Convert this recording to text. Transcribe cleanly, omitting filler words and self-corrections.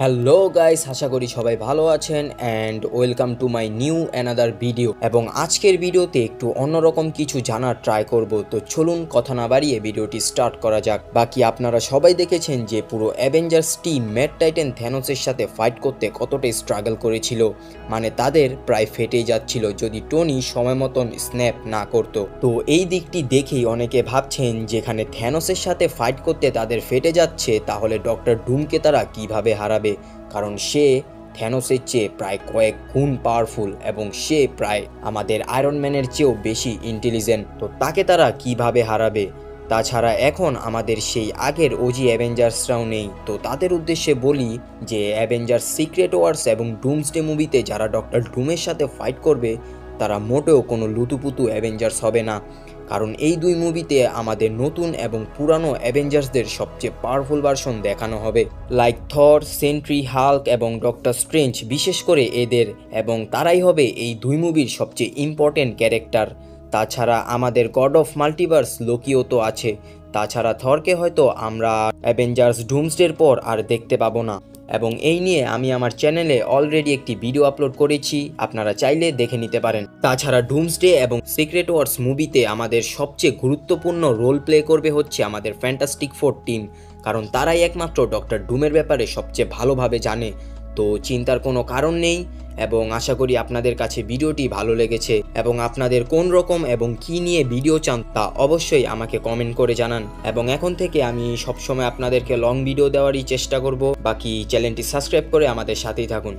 Hello guys, আশা করি সবাই ভালো আছেন and welcome to my new another video. এবং আজকের ভিডিওতে একটু অন্যরকম কিছু জানার ট্রাই করব। তো চলুন কথা না বাড়িয়ে ভিডিওটি স্টার্ট করা যাক। বাকি আপনারা সবাই দেখেছেন যে পুরো অ্যাভেঞ্জার্স টিম ম্যাড টাইটান থ্যানোসের সাথে ফাইট করতে কতটা স্ট্রাগল করেছিল, মানে তাদের প্রায় ফেটেই যাচ্ছিল যদি টনি সময় মতন স্ন্যাপ না করতো। তো এই দিকটি দেখেই অনেকে ভাবছেন যেখানে থ্যানোসের সাথে ফাইট করতে তাদের ফেটে যাচ্ছে, তাহলে ডক্টর ডুমকে তারা কিভাবে হারাবে, কারণ সে থ্যানোসের চেয়ে প্রায় কয়েক গুণ পাওয়ারফুল এবং সে প্রায় আমাদের আয়রন ম্যানের চেয়েও বেশি ইন্টেলিজেন্ট। তো তাকে তারা কিভাবে হারাবে? তাছাড়া এখন আমাদের সেই আগের ওজি অ্যাভেঞ্জার্সরাও নেই। তো তাদের উদ্দেশ্যে বলি যে অ্যাভেঞ্জার্স সিক্রেট ওয়ার্স এবং ডুমসডে মুভিতে যারা ডক্টর ডুমের সাথে ফাইট করবে তারা মোটেও কোনো লুতুপুতু অ্যাভেঞ্জার্স হবে না, কারণ এই দুই মুভিতে আমাদের নতুন এবং পুরানো অ্যাভেঞ্জার্সদের সবচেয়ে পাওয়ারফুল ভার্সন দেখানো হবে, লাইক থর, সেন্ট্রি, হাল্ক এবং ডক্টর স্ট্রেঞ্জ বিশেষ করে এদের, এবং তারাই হবে এই দুই মুভির সবচেয়ে ইম্পর্টেন্ট ক্যারেক্টার। তাছাড়া আমাদের গড অফ মাল্টিভার্স লোকিও তো আছে। তাছাড়া থরকে হয়তো আমরা অ্যাভেঞ্জার্স ডুমসডের পর আর দেখতে পাবো না, এবং এই নিয়ে আমি আমার চ্যানেলে অলরেডি একটি ভিডিও আপলোড করেছি, আপনারা চাইলে দেখে নিতে পারেন। তাছাড়া ডুমসডে এবং সিক্রেট ওয়ার্স মুভিতে আমাদের সবচেয়ে গুরুত্বপূর্ণ রোল প্লে করবে হচ্ছে আমাদের ফ্যান্টাস্টিক ফোর টিম, কারণ তারাই একমাত্র ডক্টর ডুমের ব্যাপারে সবচেয়ে ভালোভাবে জানে। তো চিন্তার কোনো কারণ নেই, এবং আশা করি আপনাদের কাছে ভিডিওটি ভালো লেগেছে, এবং আপনাদের কোন রকম এবং কি নিয়ে ভিডিও চান তা অবশ্যই আমাকে কমেন্ট করে জানান। এবং এখন থেকে আমি সবসময় আপনাদেরকে লং ভিডিও দেওয়ারই চেষ্টা করব। বাকি চ্যানেলটি সাবস্ক্রাইব করে আমাদের সাথেই থাকুন।